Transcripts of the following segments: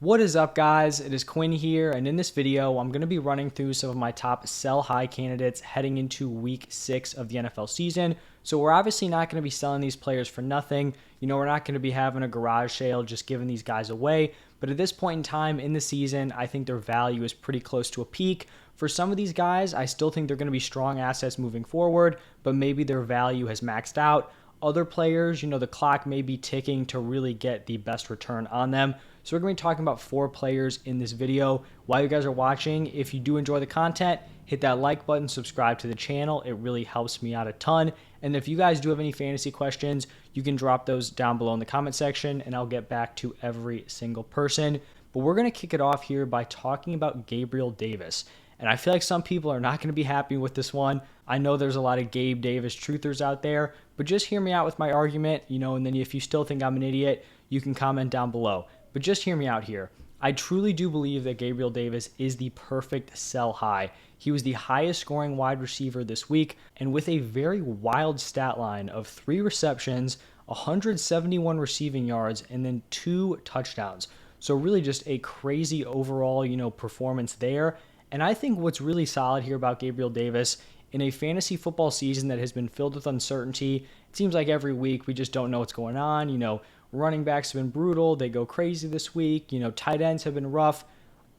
What is up, guys? It is Quinn here, and in this video, I'm going to be running through some of my top sell high candidates heading into week 6 of the NFL season. So we're obviously not going to be selling these players for nothing. We're not going to be having a garage sale just giving these guys away. But at this point in time in the season, I think their value is pretty close to a peak. For some of these guys, I still think they're going to be strong assets moving forward, but maybe their value has maxed out. Other players, the clock may be ticking to really get the best return on them. So we're going to be talking about 4 players in this video. While you guys are watching, if you do enjoy the content, hit that like button, subscribe to the channel. It really helps me out a ton. And if you guys do have any fantasy questions, you can drop those down below in the comment section and I'll get back to every single person. But we're going to kick it off here by talking about Gabe Davis. And I feel like some people are not going to be happy with this one. I know there's a lot of Gabe Davis truthers out there, but just hear me out with my argument, and then if you still think I'm an idiot, you can comment down below. But just hear me out here. I truly do believe that Gabe Davis is the perfect sell high. He was the highest scoring wide receiver this week, and with a very wild stat line of 3 receptions, 171 receiving yards, and then 2 touchdowns. So really just a crazy overall, performance there. And I think what's really solid here about Gabe Davis, in a fantasy football season that has been filled with uncertainty, it seems like every week we just don't know what's going on. Running backs have been brutal. They go crazy this week. Tight ends have been rough.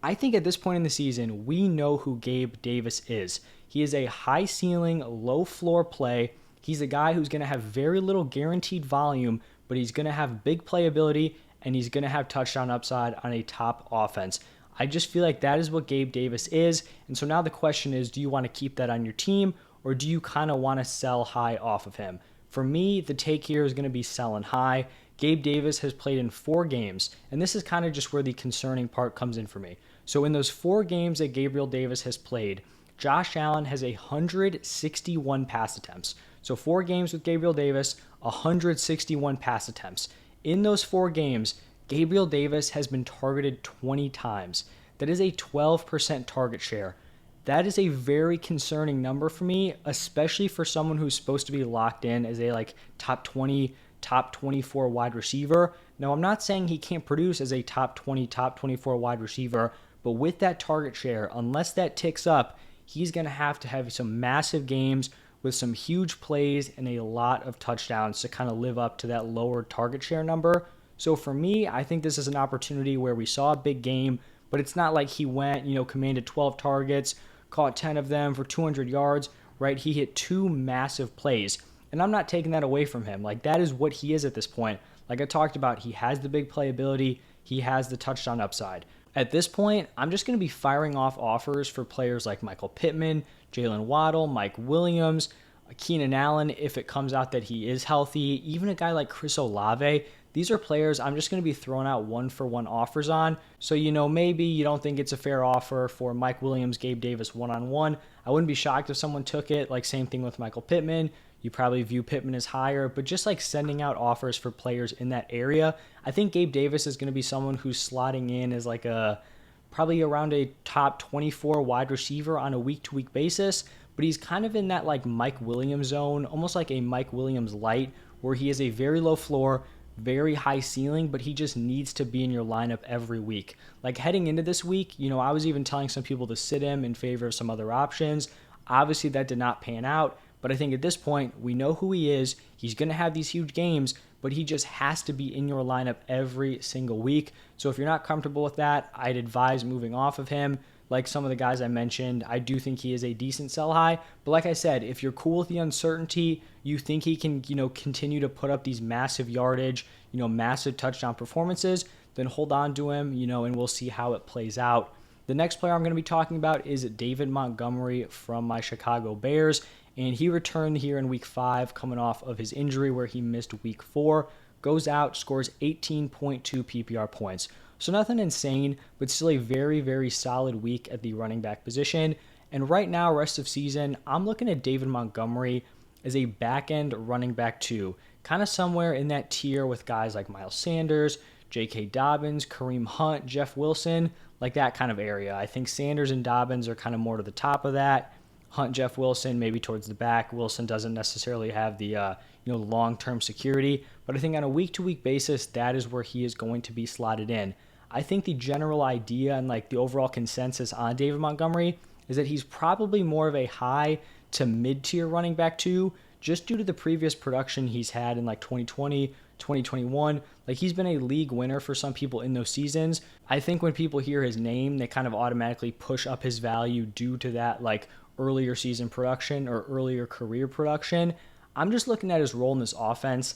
I think at this point in the season, we know who Gabe Davis is. He is a high ceiling, low floor play. He's a guy who's going to have very little guaranteed volume, but he's going to have big playability and he's going to have touchdown upside on a top offense. I just feel like that is what Gabe Davis is. And so now the question is, do you want to keep that on your team or do you kind of want to sell high off of him? For me, the take here is going to be selling high. Gabe Davis has played in 4 games, and this is kind of just where the concerning part comes in for me. So in those 4 games that Gabriel Davis has played, Josh Allen has 161 pass attempts. So 4 games with Gabriel Davis, 161 pass attempts. In those 4 games, Gabriel Davis has been targeted 20 times. That is a 12% target share. That is a very concerning number for me, especially for someone who's supposed to be locked in as a top 20, top 24 wide receiver. Now, I'm not saying he can't produce as a top 20, top 24 wide receiver, but with that target share, unless that ticks up, he's going to have some massive games with some huge plays and a lot of touchdowns to kind of live up to that lower target share number. So for me, I think this is an opportunity where we saw a big game, but it's not like he went, commanded 12 targets, caught 10 of them for 200 yards, right? He hit 2 massive plays. And I'm not taking that away from him. That is what he is at this point. Like I talked about, he has the big playability. He has the touchdown upside. At this point, I'm just going to be firing off offers for players like Michael Pittman, Jalen Waddle, Mike Williams, Keenan Allen, if it comes out that he is healthy, even a guy like Chris Olave. These are players I'm just going to be throwing out 1-for-1 offers on. So, maybe you don't think it's a fair offer for Mike Williams, Gabe Davis one-on-one. I wouldn't be shocked if someone took it. Same thing with Michael Pittman. You probably view Pittman as higher, but just sending out offers for players in that area. I think Gabe Davis is going to be someone who's slotting in as probably around a top 24 wide receiver on a week-to-week basis, but he's kind of in that Mike Williams zone, almost like a Mike Williams light, where he is a very low floor, very high ceiling, but he just needs to be in your lineup every week. Heading into this week, I was even telling some people to sit him in favor of some other options. Obviously, that did not pan out, but I think at this point, we know who he is. He's going to have these huge games, but he just has to be in your lineup every single week. So if you're not comfortable with that, I'd advise moving off of him. Like some of the guys I mentioned, I do think he is a decent sell high. But like I said, if you're cool with the uncertainty, you think he can, continue to put up these massive yardage, massive touchdown performances, then hold on to him, and we'll see how it plays out. The next player I'm going to be talking about is David Montgomery from my Chicago Bears. And he returned here in week 5, coming off of his injury where he missed week 4, goes out, scores 18.2 PPR points. So nothing insane, but still a very, very solid week at the running back position. And right now, rest of season, I'm looking at David Montgomery as a back-end running back 2, kind of somewhere in that tier with guys like Miles Sanders, J.K. Dobbins, Kareem Hunt, Jeff Wilson, that kind of area. I think Sanders and Dobbins are kind of more to the top of that. Hunt, Jeff Wilson, maybe towards the back. Wilson doesn't necessarily have the long-term security, but I think on a week-to-week basis, that is where he is going to be slotted in. I think the general idea and like the overall consensus on David Montgomery is that he's probably more of a high to mid-tier running back too, just due to the previous production he's had in like 2020, 2021. Like he's been a league winner for some people in those seasons. I think when people hear his name, they kind of automatically push up his value due to that like earlier season production or earlier career production. I'm just looking at his role in this offense.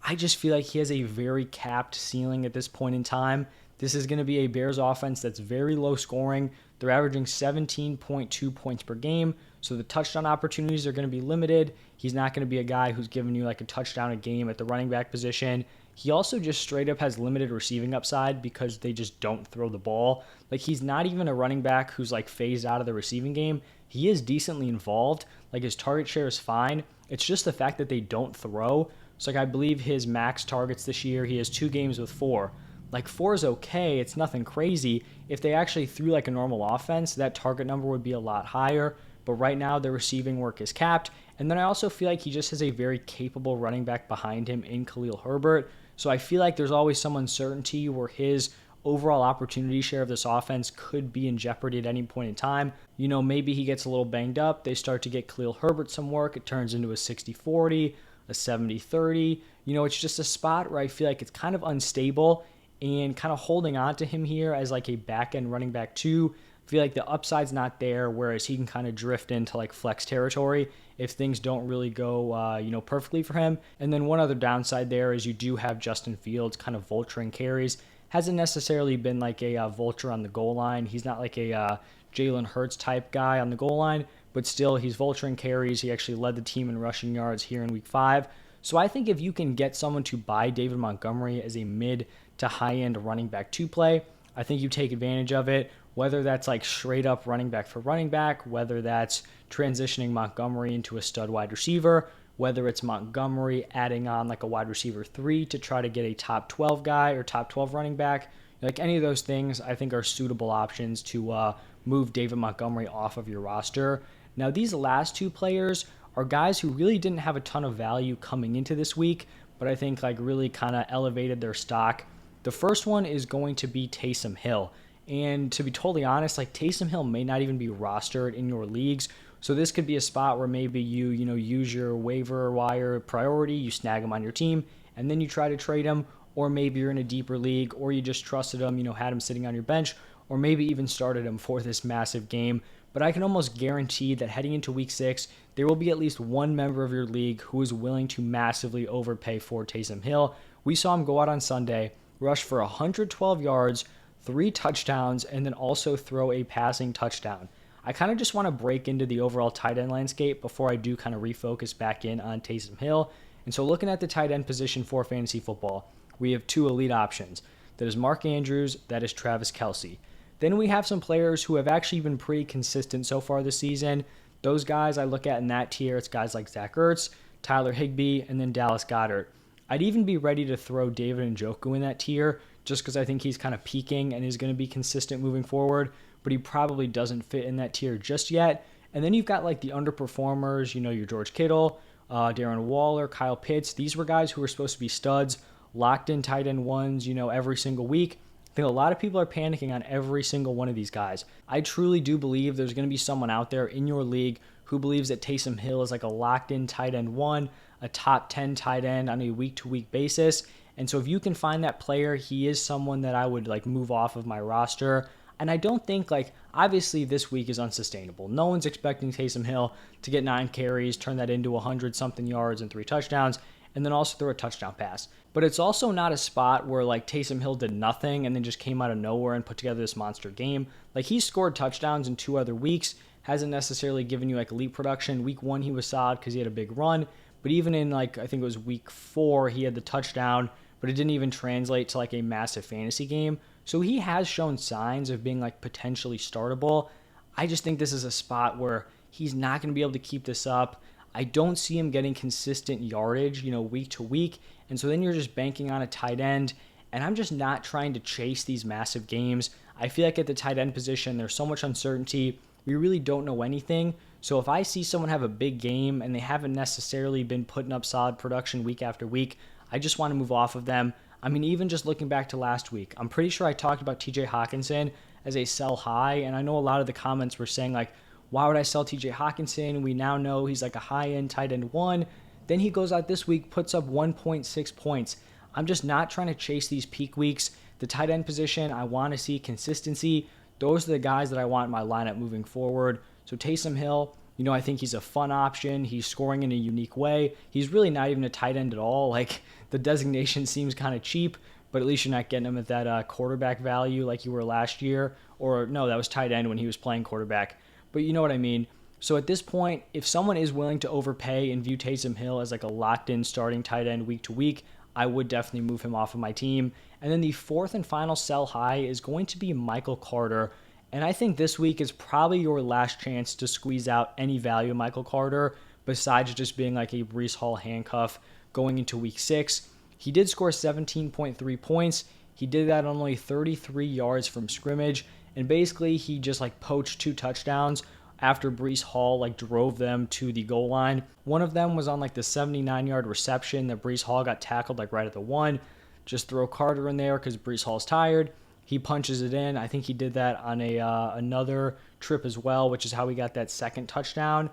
I just feel like he has a very capped ceiling at this point in time. This is going to be a Bears offense that's very low scoring. They're averaging 17.2 points per game, so the touchdown opportunities are going to be limited. He's not going to be a guy who's giving you like a touchdown a game at the running back position. He also just straight up has limited receiving upside because they just don't throw the ball. Like he's not even a running back who's like phased out of the receiving game. He is decently involved. Like his target share is fine. It's just the fact that they don't throw. So like I believe his max targets this year, he has 2 games with 4. Like 4 is okay. It's nothing crazy. If they actually threw like a normal offense, that target number would be a lot higher. But right now, the receiving work is capped. And then I also feel like he just has a very capable running back behind him in Khalil Herbert. So I feel like there's always some uncertainty where his overall opportunity share of this offense could be in jeopardy at any point in time. You know, maybe he gets a little banged up. They start to get Khalil Herbert some work. It turns into a 60-40, a 70-30. You know, it's just a spot where I feel like it's kind of unstable, and kind of holding on to him here as like a back-end running back too. I feel like the upside's not there, whereas he can kind of drift into like flex territory if things don't really go, perfectly for him. And then one other downside there is you do have Justin Fields kind of vulturing carries. Hasn't necessarily been like a vulture on the goal line. He's not like a Jalen Hurts type guy on the goal line, but still he's vulturing carries. He actually led the team in rushing yards here in week 5. So I think if you can get someone to buy David Montgomery as a mid to high-end running back to play, I think you take advantage of it, whether that's like straight up running back for running back, whether that's transitioning Montgomery into a stud wide receiver, whether it's Montgomery adding on like a wide receiver 3 to try to get a top 12 guy or top 12 running back. Like any of those things I think are suitable options to move David Montgomery off of your roster. Now these last 2 players are guys who really didn't have a ton of value coming into this week, but I think like really kind of elevated their stock. The first one is going to be Taysom Hill. And to be totally honest, like Taysom Hill may not even be rostered in your leagues. So this could be a spot where maybe you use your waiver wire priority, you snag him on your team, and then you try to trade him. Or maybe you're in a deeper league, or you just trusted him, had him sitting on your bench, or maybe even started him for this massive game. But I can almost guarantee that heading into week 6, there will be at least one member of your league who is willing to massively overpay for Taysom Hill. We saw him go out on Sunday, rush for 112 yards, 3 touchdowns, and then also throw a passing touchdown. I kind of just want to break into the overall tight end landscape before I do kind of refocus back in on Taysom Hill. And so looking at the tight end position for fantasy football, we have 2 elite options. That is Mark Andrews, that is Travis Kelce. Then we have some players who have actually been pretty consistent so far this season. Those guys I look at in that tier, it's guys like Zach Ertz, Tyler Higbee, and then Dallas Goedert. I'd even be ready to throw David Njoku in that tier just because I think he's kind of peaking and is going to be consistent moving forward, but he probably doesn't fit in that tier just yet. And then you've got like the underperformers, your George Kittle, Darren Waller, Kyle Pitts. These were guys who were supposed to be studs, locked in tight end ones, every single week. I think a lot of people are panicking on every single one of these guys. I truly do believe there's going to be someone out there in your league who believes that Taysom Hill is like a locked-in tight end 1, a top 10 tight end on a week-to-week basis. And so if you can find that player, he is someone that I would like move off of my roster. And I don't think obviously this week is unsustainable. No one's expecting Taysom Hill to get 9 carries, turn that into 100-something yards and 3 touchdowns, and then also throw a touchdown pass. But it's also not a spot where Taysom Hill did nothing and then just came out of nowhere and put together this monster game. He scored touchdowns in 2 other weeks, hasn't necessarily given you elite production. Week 1 he was solid because he had a big run, but even in I think it was week 4 he had the touchdown, but it didn't even translate to a massive fantasy game. So he has shown signs of being potentially startable. I just think this is a spot where he's not going to be able to keep this up. I don't see him getting consistent yardage, week to week. And so then you're just banking on a tight end. And I'm just not trying to chase these massive games. I feel like at the tight end position, there's so much uncertainty. We really don't know anything. So if I see someone have a big game and they haven't necessarily been putting up solid production week after week, I just want to move off of them. I mean, even just looking back to last week, I'm pretty sure I talked about TJ Hawkinson as a sell high. And I know a lot of the comments were saying, like, why would I sell TJ Hawkinson? We now know he's like a high-end tight end one. Then he goes out this week, puts up 1.6 points. I'm just not trying to chase these peak weeks. The tight end position, I want to see consistency. Those are the guys that I want in my lineup moving forward. So Taysom Hill, I think he's a fun option. He's scoring in a unique way. He's really not even a tight end at all. Like, the designation seems kind of cheap, but at least you're not getting him at that quarterback value like you were last year. Or no, that was tight end when he was playing quarterback. But you know what I mean. So at this point, if someone is willing to overpay and view Taysom Hill as like a locked-in starting tight end week to week, I would definitely move him off of my team. And then the fourth and final sell high is going to be Michael Carter. And I think this week is probably your last chance to squeeze out any value of Michael Carter besides just being like a Breece Hall handcuff going into week 6. He did score 17.3 points. He did that on only 33 yards from scrimmage. And basically, he just like poached 2 touchdowns after Breece Hall like drove them to the goal line. One of them was on like the 79-yard reception that Breece Hall got tackled like right at the 1. Just throw Carter in there because Breece Hall's tired. He punches it in. I think he did that on another trip as well, which is how he got that second touchdown.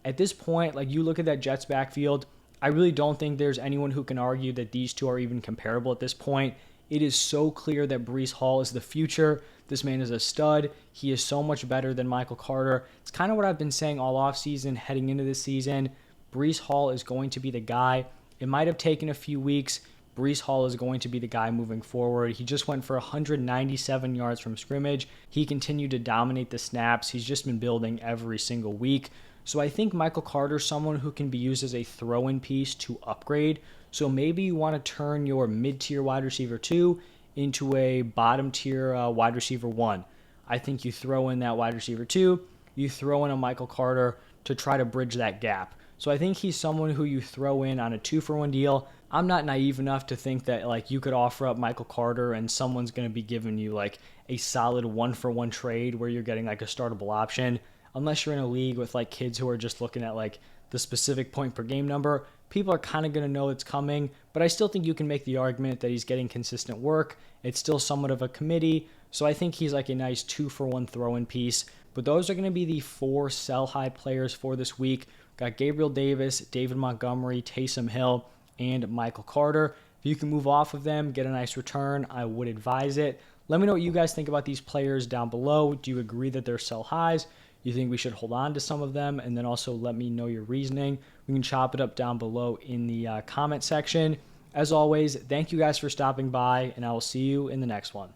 At this point, like, you look at that Jets backfield, I really don't think there's anyone who can argue that these two are even comparable at this point. It is so clear that Breece Hall is the future. This man is a stud. He is so much better than Michael Carter. It's kind of what I've been saying all offseason heading into this season. Breece Hall is going to be the guy. It might have taken a few weeks. Breece Hall is going to be the guy moving forward. He just went for 197 yards from scrimmage. He continued to dominate the snaps. He's just been building every single week. So I think Michael Carter is someone who can be used as a throw-in piece to upgrade. So maybe you want to turn your mid-tier wide receiver 2 into a bottom-tier wide receiver 1. I think you throw in that wide receiver 2, you throw in a Michael Carter to try to bridge that gap. So I think he's someone who you throw in on a 2-for-1 deal. I'm not naive enough to think that like you could offer up Michael Carter and someone's going to be giving you like a solid 1-for-1 trade where you're getting like a startable option. Unless you're in a league with like kids who are just looking at like the specific point per game number, people are kind of going to know it's coming, but I still think you can make the argument that he's getting consistent work. It's still somewhat of a committee, so I think he's like a nice 2-for-1 throw-in piece. But those are going to be the 4 sell-high players for this week. Got Gabriel Davis, David Montgomery, Taysom Hill, and Michael Carter. If you can move off of them, get a nice return, I would advise it. Let me know what you guys think about these players down below. Do you agree that they're sell highs? You think we should hold on to some of them? And then also let me know your reasoning. We can chop it up down below in the comment section. As always, thank you guys for stopping by, and I will see you in the next one.